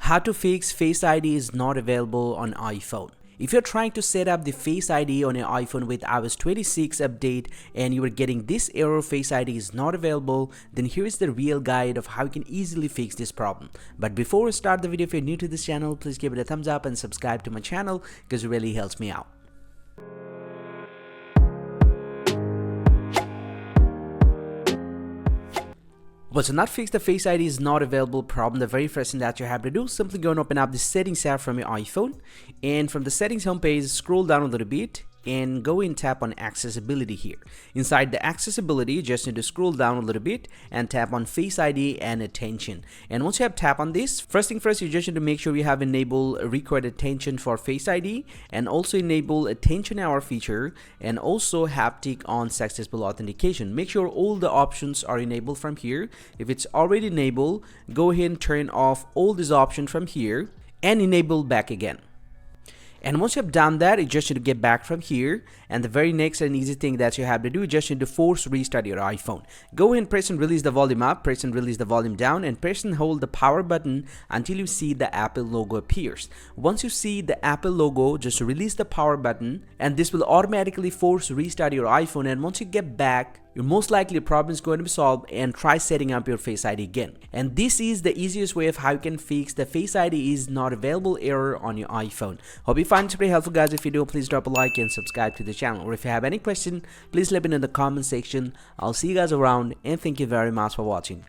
How to fix Face ID is not available on iPhone. If you're trying to set up the Face ID on your iPhone with iOS 26 update and you are getting this error Face ID is not available, then here is the real guide of how you can easily fix this problem. But before we start the video, if you're new to this channel, please give it a thumbs up and subscribe to my channel because it really helps me out. Well, to not fix the Face ID is not available problem, the very first thing that you have to do, simply go and open up the settings app from your iPhone, and from the settings homepage, scroll down a little bit and go and tap on accessibility here. Inside the accessibility, you just need to scroll down a little bit and tap on Face ID and attention. And once you have tap on this, first thing first, you just need to make sure you have enabled record attention for Face ID and also enable attention hour feature and also haptic on successful authentication. Make sure all the options are enabled from here. If it's already enabled, go ahead and turn off all these options from here and enable back again. And once you have done that, you just need to get back from here, and the very next and easy thing that you have to do, you just need to force restart your iPhone. Go ahead and press and release the volume up, press and release the volume down, and press and hold the power button until you see the Apple logo appears. Once you see the Apple logo, just release the power button and this will automatically force restart your iPhone. And once you get back, your most likely problem is going to be solved, and try setting up your Face ID again. And this is the easiest way of how you can fix the Face ID is not available error on your iPhone. Hope you find this pretty helpful, guys. If you do, please drop a like and subscribe to the channel. Or if you have any question, please let me know in the comment section. I'll see you guys around, and thank you very much for watching.